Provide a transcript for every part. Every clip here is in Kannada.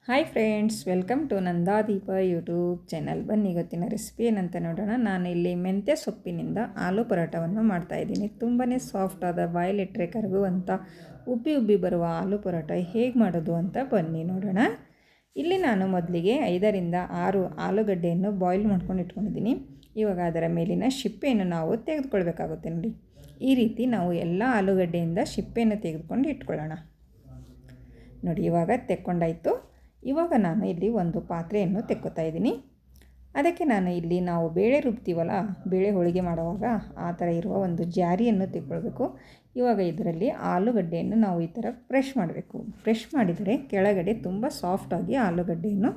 Hi friends, welcome to Nandadeepa YouTube channel. ಬನ್ನಿ ಇವತ್ತಿನ ರೆಸಿಪಿ ಏನಂತ ನೋಡೋಣ. ನಾನು ಇಲ್ಲಿ ಮೆಂತ್ಯ ಸೊಪ್ಪಿನಿಂದ ಆಲೂ ಪರೋಟವನ್ನು ಮಾಡ್ತಾಯಿದ್ದೀನಿ. ತುಂಬಾ ಸಾಫ್ಟಾದ ಬಾಯಲ್ಲಿಟ್ಟರೆ ಕರಗುವಂಥ ಉಬ್ಬಿ ಉಬ್ಬಿ ಬರುವ ಆಲೂ ಪರೋಟ ಹೇಗೆ ಮಾಡೋದು ಅಂತ ಬನ್ನಿ ನೋಡೋಣ. ಇಲ್ಲಿ ನಾನು ಮೊದಲಿಗೆ 5ರಿಂದ 6 ಆಲೂಗಡ್ಡೆಯನ್ನು ಬಾಯ್ಲ್ ಮಾಡ್ಕೊಂಡು ಇಟ್ಕೊಂಡಿದ್ದೀನಿ. ಇವಾಗ ಅದರ ಮೇಲಿನ ಸಿಪ್ಪೆಯನ್ನು ನಾವು ತೆಗೆದುಕೊಳ್ಬೇಕಾಗುತ್ತೆ. ನೋಡಿ, ಈ ರೀತಿ ನಾವು ಎಲ್ಲ ಆಲೂಗಡ್ಡೆಯಿಂದ ಸಿಪ್ಪೆಯನ್ನು ತೆಗೆದುಕೊಂಡು ಇಟ್ಕೊಳ್ಳೋಣ. ನೋಡಿ, ಇವಾಗ ತೆಕ್ಕೊಂಡಾಯಿತು. ಇವಾಗ ನಾನು ಇಲ್ಲಿ ಒಂದು ಪಾತ್ರೆಯನ್ನು ತೆಕ್ಕೋತಾ ಇದ್ದೀನಿ. ಅದಕ್ಕೆ ನಾನು ಇಲ್ಲಿ ನಾವು ಬೇಳೆ ರುಬ್ತೀವಲ್ಲ, ಬೇಳೆ ಹೋಳಿಗೆ ಮಾಡುವಾಗ ಆ ಥರ ಇರುವ ಒಂದು ಜಾರಿಯನ್ನು ತೆಕ್ಕೊಳ್ಬೇಕು. ಇವಾಗ ಇದರಲ್ಲಿ ಆಲೂಗಡ್ಡೆಯನ್ನು ನಾವು ಈ ಥರ ಪ್ರೆಶ್ ಮಾಡಬೇಕು. ಪ್ರೆಶ್ ಮಾಡಿದರೆ ಕೆಳಗಡೆ ತುಂಬ ಸಾಫ್ಟಾಗಿ ಆಲೂಗಡ್ಡೆಯನ್ನು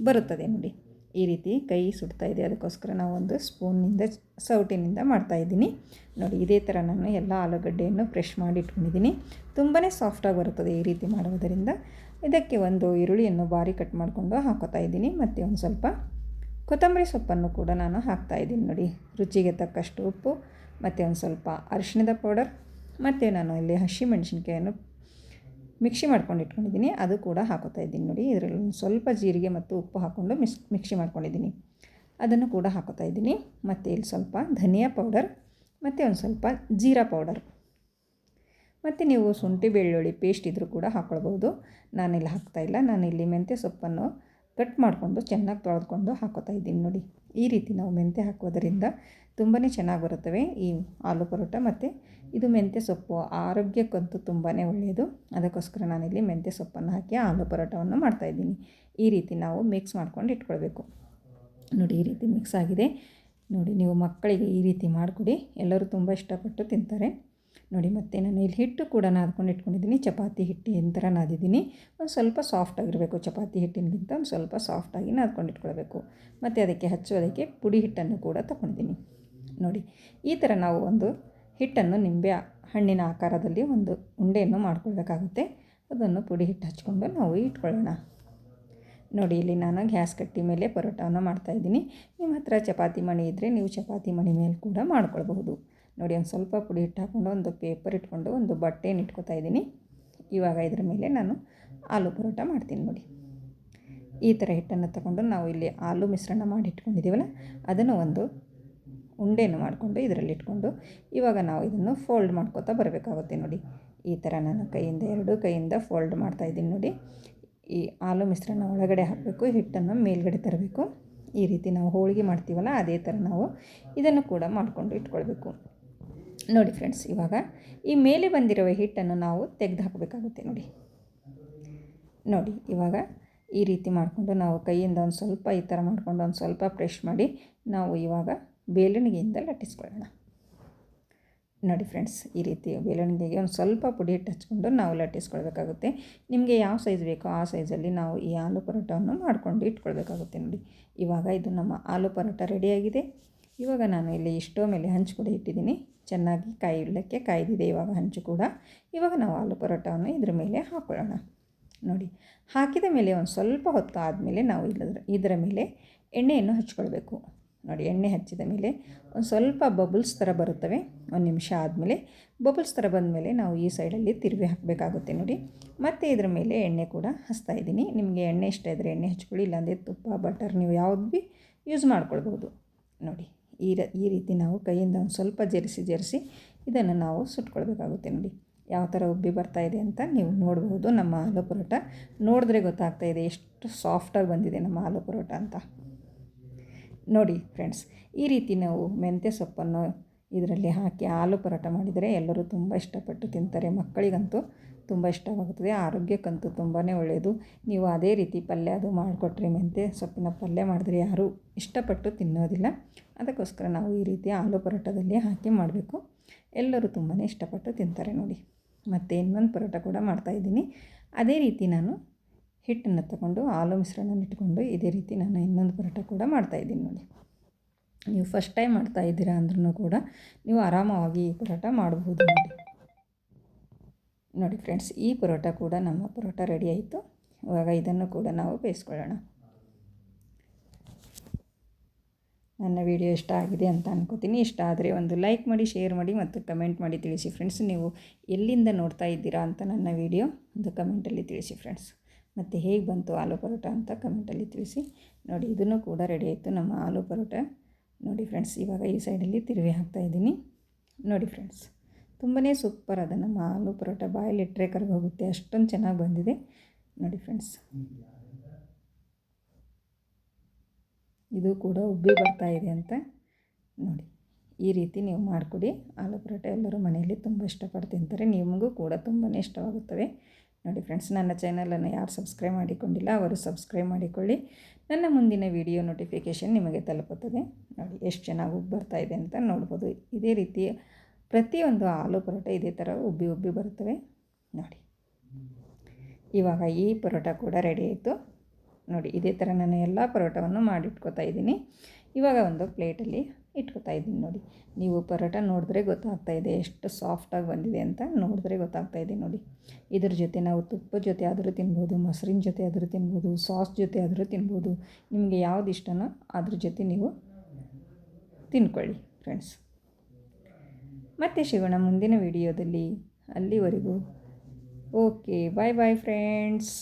ಬರುತ್ತದೆ. ನೋಡಿ, ಈ ರೀತಿ ಕೈ ಸುಡ್ತಾ ಇದೆ, ಅದಕ್ಕೋಸ್ಕರ ನಾವು ಒಂದು ಸ್ಪೂನ್ನಿಂದ ಸೌಟಿನಿಂದ ಮಾಡ್ತಾಯಿದ್ದೀನಿ. ನೋಡಿ, ಇದೇ ಥರ ನಾನು ಎಲ್ಲ ಆಲೂಗಡ್ಡೆಯನ್ನು ಫ್ರೆಶ್ ಮಾಡಿ ಇಟ್ಕೊಂಡಿದ್ದೀನಿ. ತುಂಬಾ ಸಾಫ್ಟಾಗಿ ಬರುತ್ತದೆ ಈ ರೀತಿ ಮಾಡುವುದರಿಂದ. ಇದಕ್ಕೆ ಒಂದು ಈರುಳ್ಳಿಯನ್ನು ಬಾರಿ ಕಟ್ ಮಾಡಿಕೊಂಡು ಹಾಕೋತಾ ಇದ್ದೀನಿ. ಮತ್ತು ಒಂದು ಸ್ವಲ್ಪ ಕೊತ್ತಂಬರಿ ಸೊಪ್ಪನ್ನು ಕೂಡ ನಾನು ಹಾಕ್ತಾಯಿದ್ದೀನಿ. ನೋಡಿ, ರುಚಿಗೆ ತಕ್ಕಷ್ಟು ಉಪ್ಪು ಮತ್ತು ಒಂದು ಸ್ವಲ್ಪ ಅರಿಶಿಣದ ಪೌಡರ್, ಮತ್ತು ನಾನು ಇಲ್ಲಿ ಹಸಿಮೆಣಸಿನ್ಕಾಯನ್ನು ಮಿಕ್ಸಿ ಮಾಡ್ಕೊಂಡು ಇಟ್ಕೊಂಡಿದ್ದೀನಿ, ಅದು ಕೂಡ ಹಾಕೋತಾ ಇದ್ದೀನಿ. ನೋಡಿ, ಇದರಲ್ಲಿ ಒಂದು ಸ್ವಲ್ಪ ಜೀರಿಗೆ ಮತ್ತು ಉಪ್ಪು ಹಾಕ್ಕೊಂಡು ಮಿಕ್ಸಿ ಮಾಡ್ಕೊಂಡಿದ್ದೀನಿ, ಅದನ್ನು ಕೂಡ ಹಾಕೋತಾ ಇದ್ದೀನಿ. ಮತ್ತು ಇಲ್ಲಿ ಸ್ವಲ್ಪ ಧನಿಯಾ ಪೌಡರ್ ಮತ್ತು ಒಂದು ಸ್ವಲ್ಪ ಜೀರಾ ಪೌಡರ್, ಮತ್ತು ನೀವು ಶುಂಠಿ ಬೆಳ್ಳುಳ್ಳಿ ಪೇಸ್ಟ್ ಇದ್ದರೂ ಕೂಡ ಹಾಕ್ಕೊಳ್ಬೋದು. ನಾನಿಲ್ಲಿ ಹಾಕ್ತಾಯಿಲ್ಲ. ನಾನಿಲ್ಲಿ ಮೆಂತ್ಯ ಸೊಪ್ಪನ್ನು ಕಟ್ ಮಾಡಿಕೊಂಡು ಚೆನ್ನಾಗಿ ತೊಳೆದುಕೊಂಡು ಹಾಕೋತಾ ಇದ್ದೀನಿ. ನೋಡಿ, ಈ ರೀತಿ ನಾವು ಮೆಂತ್ಯ ಹಾಕೋದರಿಂದ ತುಂಬಾ ಚೆನ್ನಾಗಿ ಬರುತ್ತವೆ ಈ ಆಲೂ ಪರೋಟ. ಮತ್ತು ಇದು ಮೆಂತ್ಯ ಸೊಪ್ಪು ಆರೋಗ್ಯಕ್ಕಂತೂ ತುಂಬಾ ಒಳ್ಳೆಯದು. ಅದಕ್ಕೋಸ್ಕರ ನಾನಿಲ್ಲಿ ಮೆಂತ್ಯ ಸೊಪ್ಪನ್ನು ಹಾಕಿ ಆಲೂ ಪರೋಟವನ್ನು ಮಾಡ್ತಾಯಿದ್ದೀನಿ. ಈ ರೀತಿ ನಾವು ಮಿಕ್ಸ್ ಮಾಡ್ಕೊಂಡು ಇಟ್ಕೊಳ್ಬೇಕು. ನೋಡಿ, ಈ ರೀತಿ ಮಿಕ್ಸ್ ಆಗಿದೆ. ನೋಡಿ, ನೀವು ಮಕ್ಕಳಿಗೆ ಈ ರೀತಿ ಮಾಡಿಕೊಡಿ, ಎಲ್ಲರೂ ತುಂಬ ಇಷ್ಟಪಟ್ಟು ತಿಂತಾರೆ. ನೋಡಿ, ಮತ್ತು ನಾನು ಇಲ್ಲಿ ಹಿಟ್ಟು ಕೂಡ ನಾದ್ಕೊಂಡು ಇಟ್ಕೊಂಡಿದ್ದೀನಿ. ಚಪಾತಿ ಹಿಟ್ಟಿನ ಥರ ನಾದಿದ್ದೀನಿ. ಒಂದು ಸ್ವಲ್ಪ ಸಾಫ್ಟಾಗಿರಬೇಕು, ಚಪಾತಿ ಹಿಟ್ಟಿನಗಿಂತ ಒಂದು ಸ್ವಲ್ಪ ಸಾಫ್ಟಾಗಿ ನಾದ್ಕೊಂಡು ಇಟ್ಕೊಳ್ಬೇಕು. ಮತ್ತು ಅದಕ್ಕೆ ಹಚ್ಚೋದಕ್ಕೆ ಪುಡಿ ಹಿಟ್ಟನ್ನು ಕೂಡ ತಗೊಂಡಿದ್ದೀನಿ. ನೋಡಿ, ಈ ಥರ ನಾವು ಒಂದು ಹಿಟ್ಟನ್ನು ನಿಂಬೆ ಹಣ್ಣಿನ ಆಕಾರದಲ್ಲಿ ಒಂದು ಉಂಡೆಯನ್ನು ಮಾಡ್ಕೊಳ್ಬೇಕಾಗುತ್ತೆ. ಅದನ್ನು ಪುಡಿ ಹಿಟ್ಟು ಹಚ್ಕೊಂಡು ನಾವು ಇಟ್ಕೊಳ್ಳೋಣ. ನೋಡಿ, ಇಲ್ಲಿ ನಾನು ಗ್ಯಾಸ್ ಕಟ್ಟಿ ಮೇಲೆ ಪರೋಟವನ್ನು ಮಾಡ್ತಾಯಿದ್ದೀನಿ. ನಿಮ್ಮ ಹತ್ರ ಚಪಾತಿ ಮಣಿ ಇದ್ದರೆ ನೀವು ಚಪಾತಿ ಮಣಿ ಮೇಲೆ ಕೂಡ ಮಾಡ್ಕೊಳ್ಬಹುದು. ನೋಡಿ, ಒಂದು ಸ್ವಲ್ಪ ಪುಡಿ ಹಿಟ್ಟು ಹಾಕ್ಕೊಂಡು ಒಂದು ಪೇಪರ್ ಇಟ್ಕೊಂಡು ಒಂದು ಬಟ್ಟೆಯನ್ನು ಇಟ್ಕೊತಾ ಇದ್ದೀನಿ. ಇವಾಗ ಇದರ ಮೇಲೆ ನಾನು ಆಲೂ ಪರೋಟ ಮಾಡ್ತೀನಿ. ನೋಡಿ, ಈ ಥರ ಹಿಟ್ಟನ್ನು ತಗೊಂಡು ನಾವು ಇಲ್ಲಿ ಆಲೂ ಮಿಶ್ರಣ ಮಾಡಿ ಇಟ್ಕೊಂಡಿದ್ದೀವಲ್ಲ, ಅದನ್ನು ಒಂದು ಉಂಡೆಯನ್ನು ಮಾಡಿಕೊಂಡು ಇದರಲ್ಲಿ ಇಟ್ಕೊಂಡು ಇವಾಗ ನಾವು ಇದನ್ನು ಫೋಲ್ಡ್ ಮಾಡ್ಕೋತಾ ಬರಬೇಕಾಗುತ್ತೆ. ನೋಡಿ, ಈ ಥರ ನಾನು ಎರಡೂ ಕೈಯಿಂದ ಫೋಲ್ಡ್ ಮಾಡ್ತಾಯಿದ್ದೀನಿ. ನೋಡಿ, ಈ ಆಲೂ ಮಿಶ್ರಣ ಒಳಗಡೆ ಹಾಕಬೇಕು, ಹಿಟ್ಟನ್ನು ಮೇಲ್ಗಡೆ ತರಬೇಕು. ಈ ರೀತಿ ನಾವು ಹೋಳಿಗೆ ಮಾಡ್ತೀವಲ್ಲ, ಅದೇ ಥರ ನಾವು ಇದನ್ನು ಕೂಡ ಮಾಡಿಕೊಂಡು ಇಟ್ಕೊಳ್ಬೇಕು. ನೋಡಿ ಫ್ರೆಂಡ್ಸ್, ಇವಾಗ ಈ ಮೇಲೆ ಬಂದಿರುವ ಹಿಟ್ಟನ್ನು ನಾವು ತೆಗೆದು ಹಾಕಬೇಕಾಗುತ್ತೆ. ನೋಡಿ, ಇವಾಗ ಈ ರೀತಿ ಮಾಡಿಕೊಂಡು ನಾವು ಕೈಯಿಂದ ಒಂದು ಸ್ವಲ್ಪ ಈ ಥರ ಮಾಡಿಕೊಂಡು ಒಂದು ಸ್ವಲ್ಪ ಪ್ರೆಶ್ ಮಾಡಿ ನಾವು ಇವಾಗ ಬೇಲಣಿಗೆಯಿಂದ ಲಟ್ಟಿಸ್ಕೊಳ್ಳೋಣ. ನೋಡಿ ಫ್ರೆಂಡ್ಸ್, ಈ ರೀತಿ ಬೇಲಣಿಗೆಗೆ ಒಂದು ಸ್ವಲ್ಪ ಪುಡಿ ಹಿಟ್ಟು ಹಚ್ಕೊಂಡು ನಾವು ಲಟ್ಟಿಸ್ಕೊಳ್ಬೇಕಾಗುತ್ತೆ. ನಿಮಗೆ ಯಾವ ಸೈಜ್ ಬೇಕೋ ಆ ಸೈಜಲ್ಲಿ ನಾವು ಈ ಆಲೂ ಪರೋಟವನ್ನು ಮಾಡಿಕೊಂಡು ಇಟ್ಕೊಳ್ಬೇಕಾಗುತ್ತೆ. ನೋಡಿ, ಇವಾಗ ಇದು ನಮ್ಮ ಆಲೂ ಪರೋಟ ರೆಡಿಯಾಗಿದೆ. ಇವಾಗ ನಾನು ಇಲ್ಲಿ ಸ್ಟವ್ ಮೇಲೆ ಹಂಚು ಕೂಡ ಇಟ್ಟಿದ್ದೀನಿ, ಚೆನ್ನಾಗಿ ಕಾಯಿಡಲಿಕ್ಕೆ ಕಾಯ್ದಿದೆ ಇವಾಗ ಹಂಚು ಕೂಡ. ಇವಾಗ ನಾವು ಆಲೂ ಪರೋಟವನ್ನು ಇದ್ರ ಮೇಲೆ ಹಾಕ್ಕೊಳ್ಳೋಣ. ನೋಡಿ, ಹಾಕಿದ ಮೇಲೆ ಒಂದು ಸ್ವಲ್ಪ ಹೊತ್ತು ಆದಮೇಲೆ ನಾವು ಇದರ ಮೇಲೆ ಎಣ್ಣೆಯನ್ನು ಹಚ್ಕೊಳ್ಬೇಕು. ನೋಡಿ, ಎಣ್ಣೆ ಹಚ್ಚಿದ ಮೇಲೆ ಒಂದು ಸ್ವಲ್ಪ ಬಬಲ್ಸ್ ಥರ ಬರುತ್ತವೆ. ಒಂದು ನಿಮಿಷ ಆದಮೇಲೆ ಬಬಲ್ಸ್ ಥರ ಬಂದಮೇಲೆ ನಾವು ಈ ಸೈಡಲ್ಲಿ ತಿರುವಿ ಹಾಕಬೇಕಾಗುತ್ತೆ. ನೋಡಿ, ಮತ್ತು ಇದ್ರ ಮೇಲೆ ಎಣ್ಣೆ ಕೂಡ ಹಚ್ತಾಯಿದ್ದೀನಿ. ನಿಮಗೆ ಎಣ್ಣೆ ಇಷ್ಟ ಇದ್ದರೆ ಎಣ್ಣೆ ಹಚ್ಕೊಳ್ಳಿ, ಇಲ್ಲಾಂದರೆ ತುಪ್ಪ ಬಟರ್ ನೀವು ಯಾವ್ದು ಭೀ ಯೂಸ್ ಮಾಡ್ಕೊಳ್ಬೋದು. ನೋಡಿ, ಈ ರೀತಿ ನಾವು ಕೈಯಿಂದ ಒಂದು ಸ್ವಲ್ಪ ಜರಿಸಿ ಇದನ್ನು ನಾವು ಸುಟ್ಕೊಳ್ಬೇಕಾಗುತ್ತೆ. ನೋಡಿ, ಯಾವ ಥರ ಉಬ್ಬಿ ಬರ್ತಾಯಿದೆ ಅಂತ ನೀವು ನೋಡ್ಬೋದು. ನಮ್ಮ ಆಲೂ ಪರೋಟ ನೋಡಿದ್ರೆ ಗೊತ್ತಾಗ್ತಾಯಿದೆ ಎಷ್ಟು ಸಾಫ್ಟಾಗಿ ಬಂದಿದೆ ನಮ್ಮ ಆಲೂ ಪರೋಟ ಅಂತ. ನೋಡಿ ಫ್ರೆಂಡ್ಸ್, ಈ ರೀತಿ ನಾವು ಮೆಂತ್ಯ ಸೊಪ್ಪನ್ನು ಇದರಲ್ಲಿ ಹಾಕಿ ಆಲೂ ಪರೋಟ ಮಾಡಿದರೆ ಎಲ್ಲರೂ ತುಂಬ ಇಷ್ಟಪಟ್ಟು ತಿಂತಾರೆ. ಮಕ್ಕಳಿಗಂತೂ ತುಂಬ ಇಷ್ಟವಾಗುತ್ತದೆ, ಆರೋಗ್ಯಕ್ಕಂತೂ ತುಂಬಾ ಒಳ್ಳೆಯದು. ನೀವು ಅದೇ ರೀತಿ ಪಲ್ಯ ಅದು ಮಾಡಿಕೊಟ್ರೆ, ಮೆಂತ್ಯ ಸೊಪ್ಪಿನ ಪಲ್ಯ ಮಾಡಿದ್ರೆ ಯಾರೂ ಇಷ್ಟಪಟ್ಟು ತಿನ್ನೋದಿಲ್ಲ. ಅದಕ್ಕೋಸ್ಕರ ನಾವು ಈ ರೀತಿ ಆಲೂ ಪರೋಟದಲ್ಲಿ ಹಾಕಿ ಮಾಡಬೇಕು, ಎಲ್ಲರೂ ತುಂಬಾ ಇಷ್ಟಪಟ್ಟು ತಿಂತಾರೆ. ನೋಡಿ, ಮತ್ತು ಇನ್ನೊಂದು ಪರೋಟ ಕೂಡ ಮಾಡ್ತಾಯಿದ್ದೀನಿ. ಅದೇ ರೀತಿ ನಾನು ಹಿಟ್ಟನ್ನು ತಗೊಂಡು ಆಲೂ ಮಿಶ್ರಣನ ಇಟ್ಕೊಂಡು ಇದೇ ರೀತಿ ನಾನು ಇನ್ನೊಂದು ಪರೋಟ ಕೂಡ ಮಾಡ್ತಾಯಿದ್ದೀನಿ. ನೋಡಿ, ನೀವು ಫಸ್ಟ್ ಟೈಮ್ ಮಾಡ್ತಾಯಿದ್ದೀರಾ ಅಂದ್ರೂ ಕೂಡ ನೀವು ಆರಾಮವಾಗಿ ಈ ಪರೋಟ ಮಾಡಬಹುದು. ನೋಡಿ ಫ್ರೆಂಡ್ಸ್, ಈ ಪರೋಟ ಕೂಡ ನಮ್ಮ ಪರೋಟ ರೆಡಿ ಆಯಿತು. ಇವಾಗ ಇದನ್ನು ಕೂಡ ನಾವು ಬೇಯಿಸ್ಕೊಳ್ಳೋಣ. ನನ್ನ ವಿಡಿಯೋ ಇಷ್ಟ ಆಗಿದೆ ಅಂತ ಅನ್ಕೋತೀನಿ. ಇಷ್ಟ ಆದರೆ ಒಂದು ಲೈಕ್ ಮಾಡಿ, ಶೇರ್ ಮಾಡಿ ಮತ್ತು ಕಮೆಂಟ್ ಮಾಡಿ ತಿಳಿಸಿ ಫ್ರೆಂಡ್ಸ್. ನೀವು ಎಲ್ಲಿಂದ ನೋಡ್ತಾ ಇದ್ದೀರಾ ಅಂತ ನನ್ನ ವಿಡಿಯೋ ಒಂದು ಕಮೆಂಟಲ್ಲಿ ತಿಳಿಸಿ ಫ್ರೆಂಡ್ಸ್. ಮತ್ತು ಹೇಗೆ ಬಂತು ಆಲೂ ಪರೋಟ ಅಂತ ಕಮೆಂಟಲ್ಲಿ ತಿಳಿಸಿ. ನೋಡಿ ಇದನ್ನು ಕೂಡ ರೆಡಿ ಆಯಿತು ನಮ್ಮ ಆಲೂ ಪರೋಟ. ನೋಡಿ ಫ್ರೆಂಡ್ಸ್, ಇವಾಗ ಈ ಸೈಡಲ್ಲಿ ತಿರುವಿ ಹಾಕ್ತಾಯಿದ್ದೀನಿ. ನೋಡಿ ಫ್ರೆಂಡ್ಸ್, ತುಂಬಾ ಸೂಪರ್ ಅದ ನಮ್ಮ ಆಲೂ ಪರೋಟ. ಬಾಯಲ್ಲಿಟ್ಟರೆ ಕರಗೋಗುತ್ತೆ, ಅಷ್ಟೊಂದು ಚೆನ್ನಾಗಿ ಬಂದಿದೆ. ನೋಡಿ ಫ್ರೆಂಡ್ಸ್, ಇದು ಕೂಡ ಉಬ್ಬಿ ಬರ್ತಾಯಿದೆ ಅಂತ ನೋಡಿ. ಈ ರೀತಿ ನೀವು ಮಾಡಿಕೊಡಿ. ಆಲೂ ಪರೋಟ ಎಲ್ಲರೂ ಮನೆಯಲ್ಲಿ ತುಂಬ ಇಷ್ಟಪಟ್ಟು ತಿಂತಾರೆ, ನಿಮಗೂ ಕೂಡ ತುಂಬಾ ಇಷ್ಟವಾಗುತ್ತವೆ. ನೋಡಿ ಫ್ರೆಂಡ್ಸ್, ನನ್ನ ಚಾನಲನ್ನು ಯಾರು ಸಬ್ಸ್ಕ್ರೈಬ್ ಮಾಡಿಕೊಂಡಿಲ್ಲ ಅವರು ಸಬ್ಸ್ಕ್ರೈಬ್ ಮಾಡಿಕೊಳ್ಳಿ. ನನ್ನ ಮುಂದಿನ ವಿಡಿಯೋ ನೋಟಿಫಿಕೇಷನ್ ನಿಮಗೆ ತಲುಪುತ್ತದೆ. ನೋಡಿ ಎಷ್ಟು ಚೆನ್ನಾಗಿ ಉಬ್ಬಿ ಬರ್ತಾಯಿದೆ ಅಂತ ನೋಡ್ಬೋದು. ಇದೇ ರೀತಿ ಪ್ರತಿಯೊಂದು ಆಲೂ ಪರೋಟ ಇದೇ ಥರ ಉಬ್ಬಿ ಉಬ್ಬಿ ಬರುತ್ತವೆ ನೋಡಿ. ಇವಾಗ ಈ ಪರೋಟ ಕೂಡ ರೆಡಿ ಆಯಿತು. ನೋಡಿ ಇದೇ ಥರ ನಾನು ಎಲ್ಲ ಪರೋಟವನ್ನು ಮಾಡಿಟ್ಕೋತಾ ಇದ್ದೀನಿ. ಇವಾಗ ಒಂದು ಪ್ಲೇಟಲ್ಲಿ ಇಟ್ಕೋತಾ ಇದ್ದೀನಿ. ನೋಡಿ, ನೀವು ಪರೋಟ ನೋಡಿದ್ರೆ ಗೊತ್ತಾಗ್ತಾಯಿದೆ ಎಷ್ಟು ಸಾಫ್ಟಾಗಿ ಬಂದಿದೆ ಅಂತ. ನೋಡಿದ್ರೆ ಗೊತ್ತಾಗ್ತಾಯಿದೆ ನೋಡಿ. ಇದ್ರ ಜೊತೆ ನಾವು ತುಪ್ಪದ ಜೊತೆ ಆದರೂ ತಿನ್ಬೋದು, ಮೊಸರಿನ ಜೊತೆ ಆದರೂ ತಿನ್ಬೋದು, ಸಾಸ್ ಜೊತೆ ಆದರೂ ತಿನ್ಬೋದು. ನಿಮಗೆ ಯಾವ್ದು ಇಷ್ಟನೋ ಅದ್ರ ಜೊತೆ ನೀವು ತಿನ್ಕೊಳ್ಳಿ ಫ್ರೆಂಡ್ಸ್. ಮತ್ತೆ ಸಿಗೋಣ ಮುಂದಿನ ವಿಡಿಯೋದಲ್ಲಿ. ಅಲ್ಲಿವರೆಗೂ ಓಕೆ, ಬಾಯ್ ಬಾಯ್ ಫ್ರೆಂಡ್ಸ್.